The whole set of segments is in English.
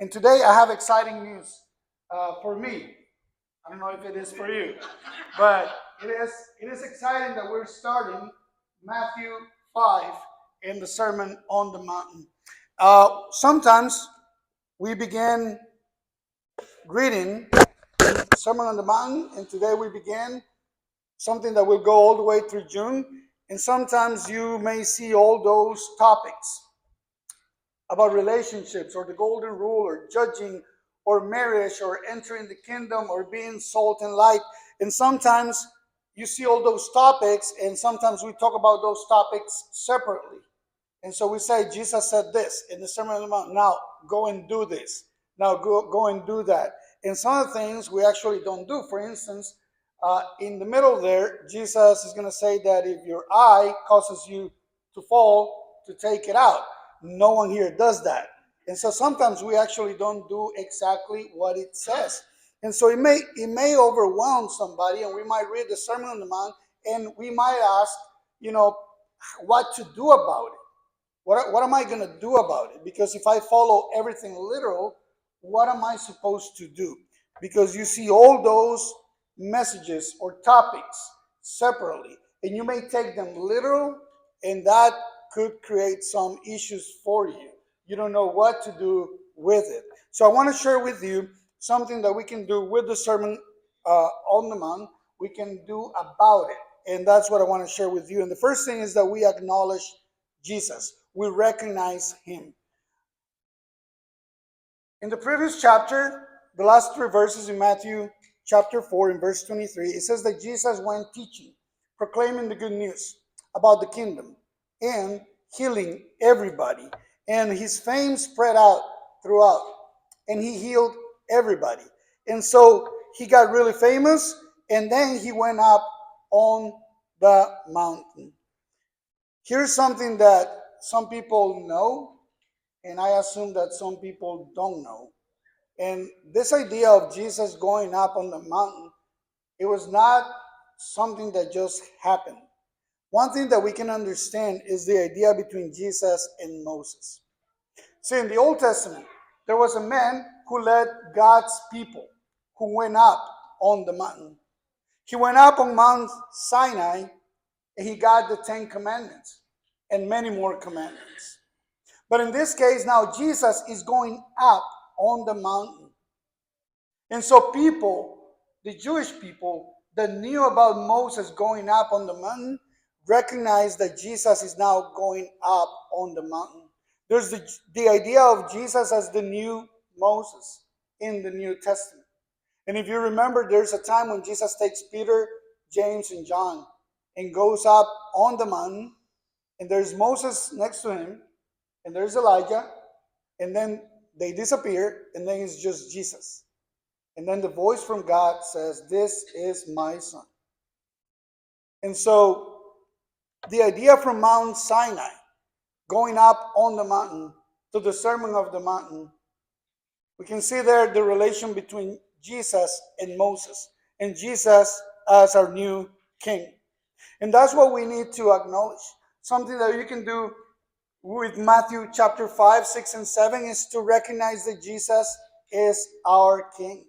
And today I have exciting news for me. I don't know if it is for you, but it is exciting that we're starting Matthew 5 in the Sermon on the Mountain. Sometimes we begin reading Sermon on the Mountain, and today we begin something that will go all the way through June. And sometimes you may see all those topics about relationships or the golden rule or judging or marriage or entering the kingdom or being salt and light. And sometimes you see all those topics, and sometimes we talk about those topics separately. And so we say, Jesus said this in the Sermon on the Mount. Now go and do this. Now go and do that. And some of the things we actually don't do. For instance, in the middle there, Jesus is going to say that if your eye causes you to fall, to take it out. No one here does that. And so sometimes we actually don't do exactly what it says. And so it may overwhelm somebody, and we might read the Sermon on the Mount, and we might ask, what to do about it. What am I going to do about it? Because if I follow everything literal, what am I supposed to do? Because you see all those messages or topics separately, and you may take them literal, and that could create some issues for you. You don't know what to do with it. So I want to share with you something that we can do with the Sermon on the Mount. We can do about it, and that's what I want to share with you. And the first thing is that we acknowledge Jesus. We recognize him. In the previous chapter, the last three verses in Matthew chapter 4 in verse 23, it says that Jesus went teaching, proclaiming the good news about the kingdom and healing everybody. And his fame spread out throughout, and he healed everybody. And so he got really famous, and then he went up on the mountain. Here's something that some people know, and I assume that some people don't know. And this idea of Jesus going up on the mountain, it was not something that just happened. One thing that we can understand is the idea between Jesus and Moses. See, in the Old Testament, there was a man who led God's people who went up on the mountain. He went up on Mount Sinai, and he got the 10 Commandments and many more commandments. But in this case, now Jesus is going up on the mountain. And so people, the Jewish people that knew about Moses going up on the mountain, recognize that Jesus is now going up on the mountain. There's the idea of Jesus as the new Moses in the New Testament. And if you remember, there's a time when Jesus takes Peter, James, and John and goes up on the mountain, and there's Moses next to him, and there's Elijah, and then they disappear, and then it's just Jesus. And then the voice from God says, "This is my son." And so the idea from Mount Sinai, going up on the mountain to the Sermon of the Mountain, we can see there the relation between Jesus and Moses, and Jesus as our new king. And that's what we need to acknowledge. Something that you can do with Matthew chapter 5, 6, and 7 is to recognize that Jesus is our king.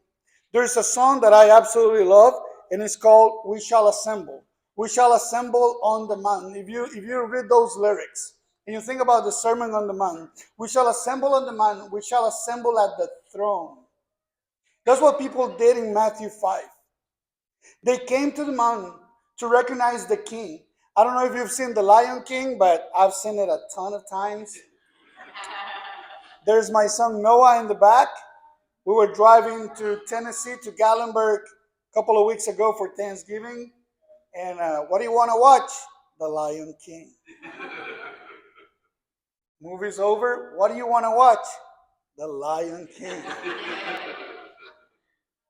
There's a song that I absolutely love, and it's called "We Shall Assemble." We shall assemble on the mountain. If you read those lyrics and you think about the Sermon on the Mountain, we shall assemble on the mountain, we shall assemble at the throne. That's what people did in Matthew 5. They came to the mountain to recognize the king. I don't know if you've seen The Lion King, but I've seen it a ton of times. There's my son Noah in the back. We were driving to Tennessee, to Gallenberg, a couple of weeks ago for Thanksgiving. And what do you want to watch? The Lion King. Movie's over. What do you want to watch? The Lion King.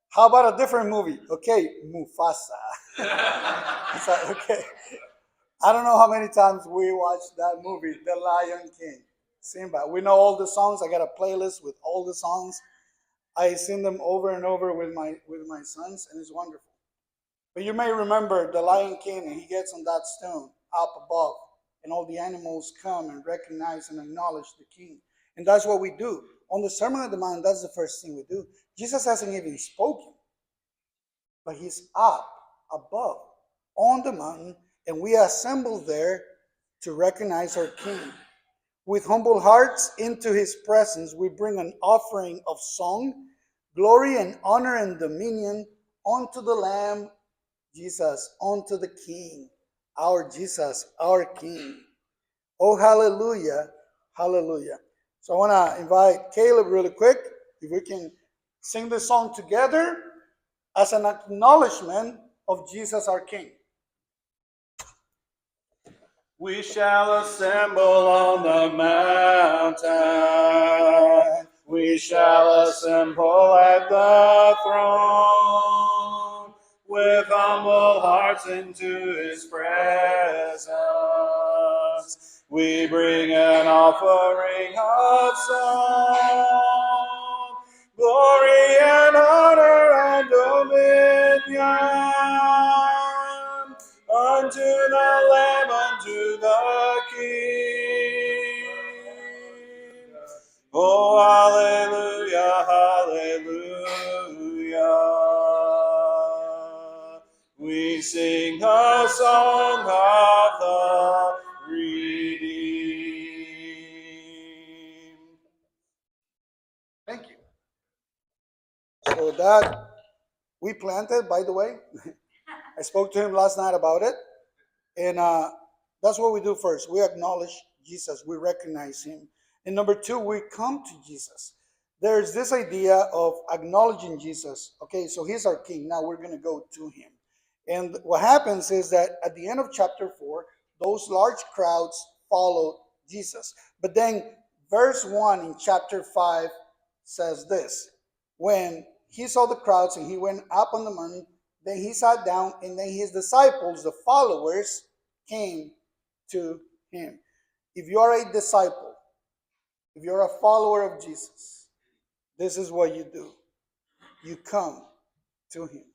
How about a different movie? Okay, Mufasa. Okay. I don't know how many times we watched that movie, The Lion King. Simba. We know all the songs. I got a playlist with all the songs. I sing them over and over with my sons, and it's wonderful. But you may remember the Lion King, and he gets on that stone up above, and all the animals come and recognize and acknowledge the king. And that's what we do. on the Sermon on the Mount, that's the first thing we do. Jesus hasn't even spoken, but he's up above on the mountain, and we assemble there to recognize our King. With humble hearts into his presence, we bring an offering of song, glory and honor and dominion unto the Lamb, Jesus, unto the King, our Jesus, our King. Oh, hallelujah, hallelujah. So I want to invite Caleb really quick, if we can sing this song together as an acknowledgement of Jesus, our King. We shall assemble on the mountain. We shall assemble at the throne with humble hearts into his presence. We bring an offering of song, glory and honor and dominion unto the Lamb, unto the King. Oh, hallelujah, hallelujah. We sing a song of the redeemed. Thank you. So that we planted, by the way. I spoke to him last night about it. And that's what we do first. We acknowledge Jesus, we recognize him. And number two, we come to Jesus. There's this idea of acknowledging Jesus. Okay, so he's our King. Now we're going to go to him. And what happens is that at the end of chapter 4, those large crowds followed Jesus. But then verse 1 in chapter 5 says this: when he saw the crowds and he went up on the mountain, then he sat down, and then his disciples, the followers, came to him. If you are a disciple, if you're a follower of Jesus, this is what you do. You come to him.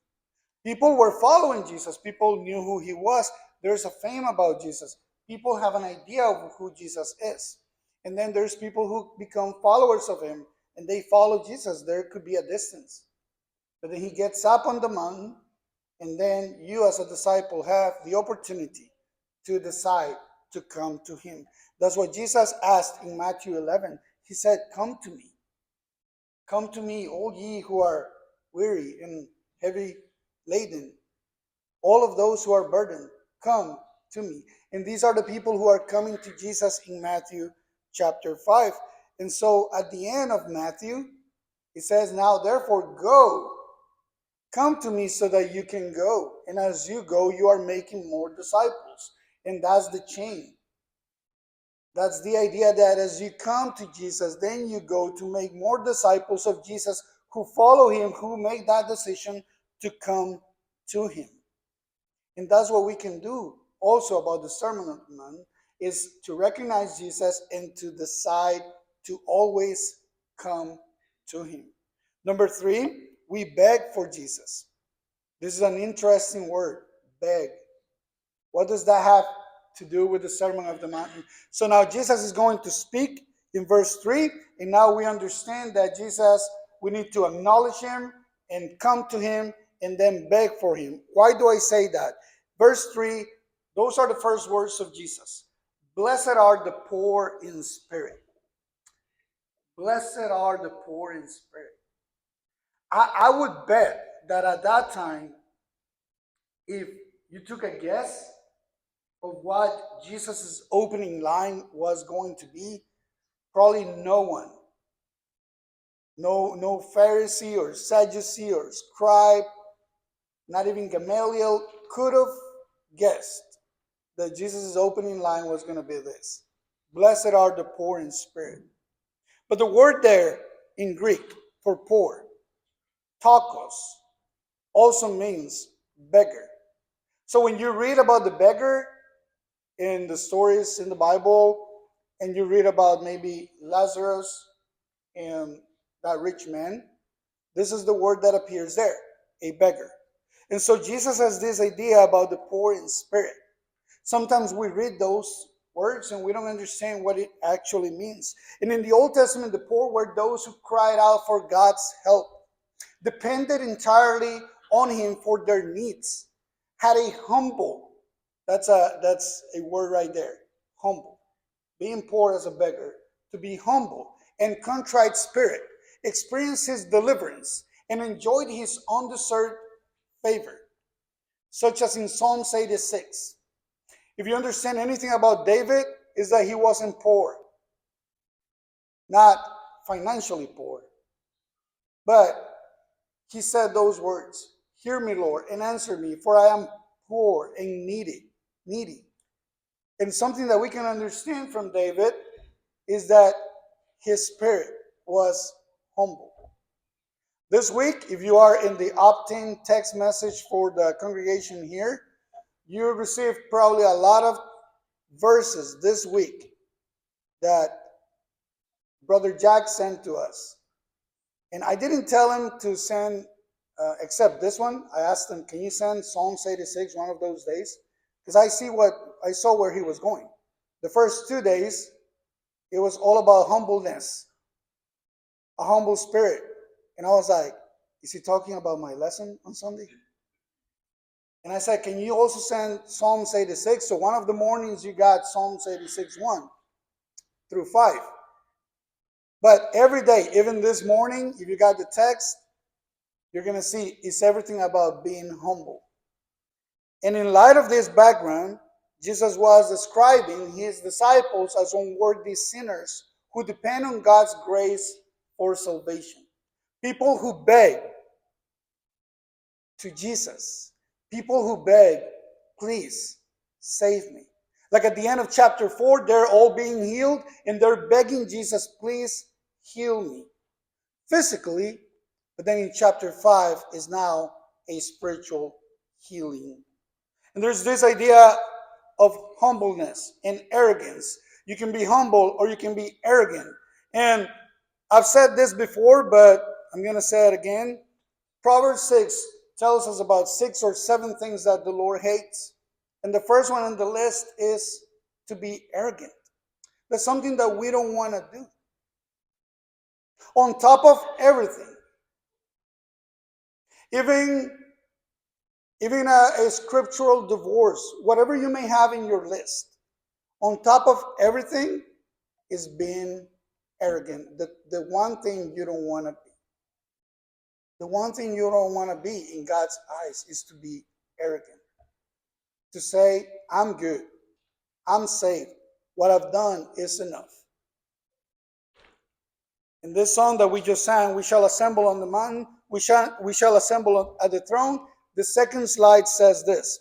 People were following Jesus. People knew who he was. There's a fame about Jesus. People have an idea of who Jesus is. And then there's people who become followers of him, and they follow Jesus. There could be a distance. But then he gets up on the mountain, and then you as a disciple have the opportunity to decide to come to him. That's what Jesus asked in Matthew 11. He said, come to me. Come to me, all ye who are weary and heavy laden. All of those who are burdened, come to me. And these are the people who are coming to Jesus in Matthew chapter 5. And so at the end of Matthew, it says, now therefore go. Come to me so that you can go. And as you go, you are making more disciples. And that's the chain. That's the idea that as you come to Jesus, then you go to make more disciples of Jesus who follow him, who make that decision to come to him. And that's what we can do also about the Sermon on the Mount, is to recognize Jesus and to decide to always come to him. Number 3, we beg for Jesus. This is an interesting word, beg. What does that have to do with the Sermon on the Mount? So now Jesus is going to speak in verse 3, and now we understand that Jesus, we need to acknowledge him and come to him and then beg for him. Why do I say that? Verse 3, those are the first words of Jesus. Blessed are the poor in spirit. Blessed are the poor in spirit. I would bet that at that time, if you took a guess of what Jesus' opening line was going to be, probably no one, no Pharisee or Sadducee or scribe, not even Gamaliel, could have guessed that Jesus' opening line was going to be this: blessed are the poor in spirit. But the word there in Greek for poor, tokos, also means beggar. So when you read about the beggar in the stories in the Bible, and you read about maybe Lazarus and that rich man, this is the word that appears there, a beggar. And so Jesus has this idea about the poor in spirit. Sometimes we read those words and we don't understand what it actually means. And in the Old Testament, the poor were those who cried out for God's help, depended entirely on Him for their needs, had a humble, that's a word right there, humble, being poor as a beggar, to be humble and contrite spirit, experienced His deliverance, and enjoyed His undeserved favor, such as in Psalms 86. If you understand anything about David, is that he wasn't poor, not financially poor, but he said those words, "Hear me, Lord, and answer me, for I am poor and needy." And something that we can understand from David is that his spirit was humble. This week, if you are in the opt-in text message for the congregation here, you received probably a lot of verses this week that Brother Jack sent to us. And I didn't tell him to send, except this one. I asked him, can you send Psalms 86 one of those days? Because I saw where he was going. The first 2 days, it was all about humbleness, a humble spirit. And I was like, is he talking about my lesson on Sunday? And I said, can you also send Psalms 86? So one of the mornings you got Psalms 86, 1 through 5. But every day, even this morning, if you got the text, you're going to see it's everything about being humble. And in light of this background, Jesus was describing his disciples as unworthy sinners who depend on God's grace for salvation. People who beg to Jesus. People who beg, please save me. Like at the end of chapter 4, they're all being healed and they're begging Jesus, please heal me. Physically, but then in chapter 5 is now a spiritual healing. And there's this idea of humbleness and arrogance. You can be humble or you can be arrogant. And I've said this before, but I'm going to say it again. Proverbs 6 tells us about 6 or 7 things that the Lord hates. And the first one on the list is to be arrogant. That's something that we don't want to do. On top of everything, even a scriptural divorce, whatever you may have in your list, on top of everything is being arrogant. The one thing you don't want to be. The one thing you don't want to be in God's eyes is to be arrogant. To say, I'm good. I'm saved. What I've done is enough. In this song that we just sang, we shall assemble on the mountain, we shall assemble at the throne. The second slide says this: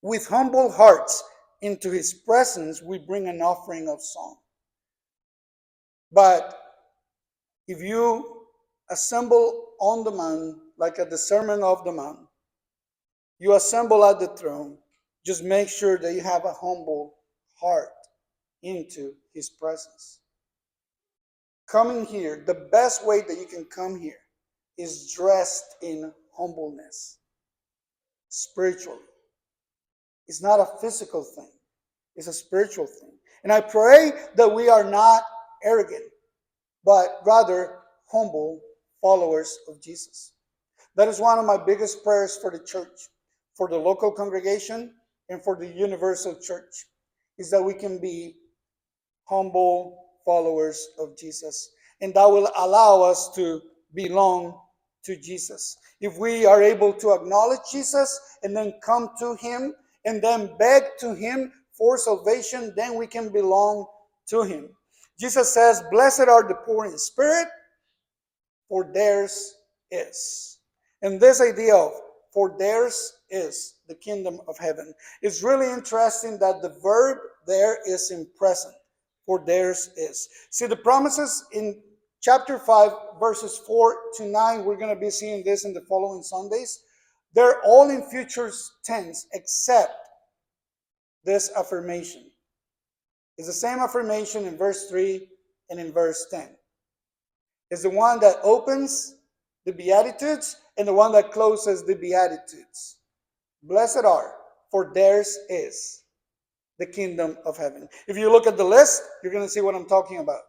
with humble hearts into his presence, we bring an offering of song. But if you assemble on the mountain, like at the Sermon of the Mount, you assemble at the throne, just make sure that you have a humble heart into his presence. Coming here, the best way that you can come here is dressed in humbleness, spiritually. It's not a physical thing, it's a spiritual thing. And I pray that we are not arrogant, but rather humble followers of Jesus. That is one of my biggest prayers for the church, for the local congregation, and for the universal church, is that we can be humble followers of Jesus. And that will allow us to belong to Jesus. If we are able to acknowledge Jesus and then come to him and then beg to him for salvation, then we can belong to him. Jesus says, blessed are the poor in spirit, for theirs is. And this idea of for theirs is the kingdom of heaven. It's really interesting that the verb there is in present. For theirs is. See, the promises in chapter 5, verses 4 to 9, we're going to be seeing this in the following Sundays. They're all in future tense except this affirmation. It's the same affirmation in verse 3 and in verse 10. It's the one that opens the Beatitudes and the one that closes the Beatitudes. Blessed are, for theirs is. the kingdom of heaven. If you look at the list, you're going to see what I'm talking about.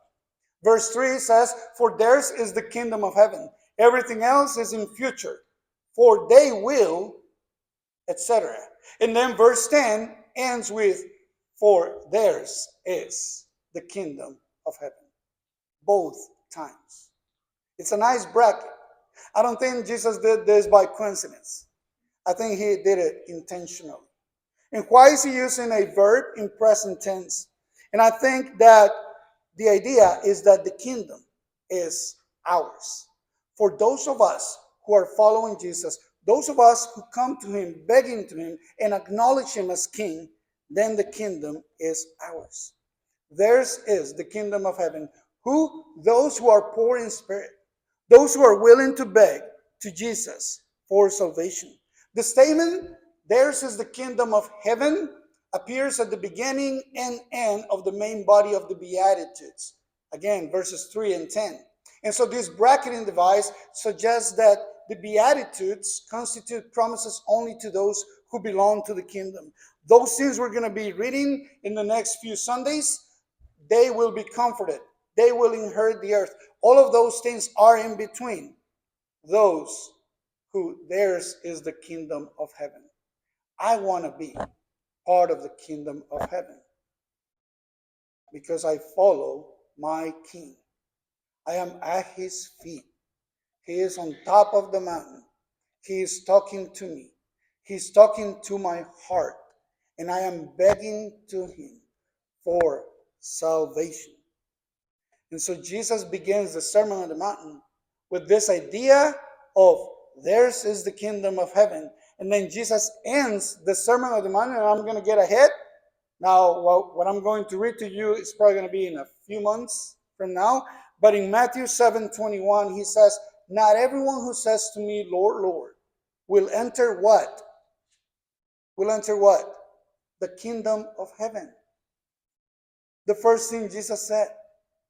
Verse 3 says, for theirs is the kingdom of heaven. Everything else is in future. For they will, etc. And then verse 10 ends with, for theirs is the kingdom of heaven. Both times. It's a nice bracket. I don't think Jesus did this by coincidence. I think he did it intentionally. And why is he using a verb in present tense? And I think that the idea is that the kingdom is ours. For those of us who are following Jesus, those of us who come to him, begging to him, and acknowledge him as king, then the kingdom is ours. Theirs is the kingdom of heaven. Who? Those who are poor in spirit. Those who are willing to beg to Jesus for salvation. The statement, theirs is the kingdom of heaven, appears at the beginning and end of the main body of the Beatitudes. Again, verses 3 and 10. And so this bracketing device suggests that the Beatitudes constitute promises only to those who belong to the kingdom. Those things we're going to be reading in the next few Sundays, they will be comforted. They will inherit the earth. All of those things are in between those who theirs is the kingdom of heaven. I want to be part of the kingdom of heaven because I follow my king. I am at his feet. He is on top of the mountain. He is talking to me. He's talking to my heart. And I am begging to him for salvation. And so Jesus begins the Sermon on the Mountain with this idea of theirs is the kingdom of heaven. And then Jesus ends the Sermon on the Mount, and I'm going to get ahead. Now, what I'm going to read to you is probably going to be in a few months from now. But in Matthew 7:21, he says, not everyone who says to me, Lord, Lord, will enter what? Will enter what? The kingdom of heaven. The first thing Jesus said,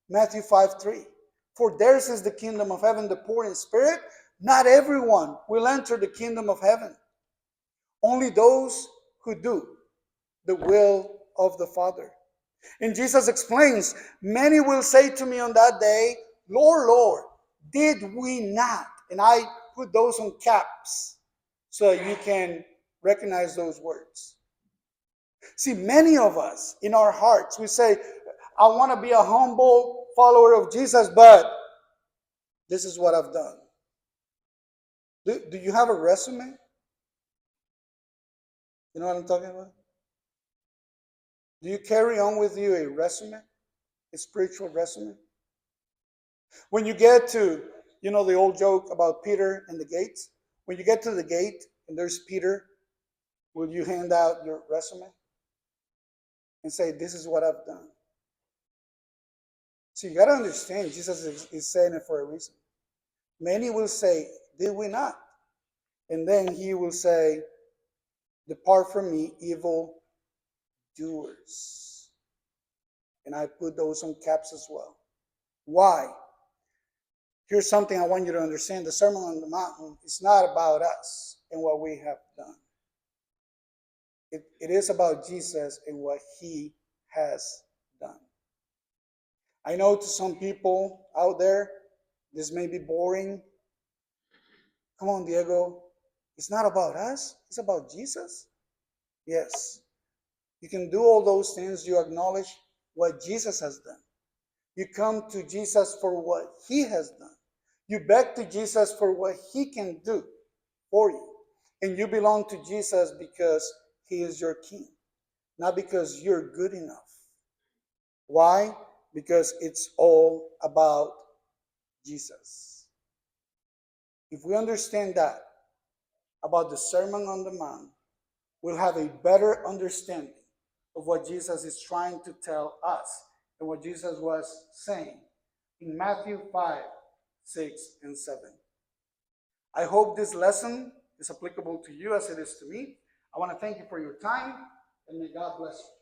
Matthew 5:3. For theirs is the kingdom of heaven, the poor in spirit. Not everyone will enter the kingdom of heaven. Only those who do the will of the Father. And Jesus explains, many will say to me on that day, Lord, Lord, did we not? And I put those on caps so that you can recognize those words. See, many of us in our hearts, we say, I want to be a humble follower of Jesus, but this is what I've done. Do you have a resume? You know what I'm talking about? Do you carry on with you a resume? A spiritual resume? When you get to, the old joke about Peter and the gates? When you get to the gate and there's Peter, will you hand out your resume and say, this is what I've done? So you got to understand, Jesus is saying it for a reason. Many will say, did we not? And then he will say, depart from me, evil doers. And I put those on caps as well. Why? Here's something I want you to understand. The Sermon on the Mountain is not about us and what we have done. It is about Jesus and what he has done. I know to some people out there, this may be boring. Come on, Diego. It's not about us. It's about Jesus. Yes. You can do all those things. You acknowledge what Jesus has done. You come to Jesus for what he has done. You beg to Jesus for what he can do for you. And you belong to Jesus because he is your king, not because you're good enough. Why? Because it's all about Jesus. If we understand that about the Sermon on the Mount, we'll have a better understanding of what Jesus is trying to tell us and what Jesus was saying in Matthew 5, 6, and 7. I hope this lesson is applicable to you as it is to me. I want to thank you for your time, and may God bless you.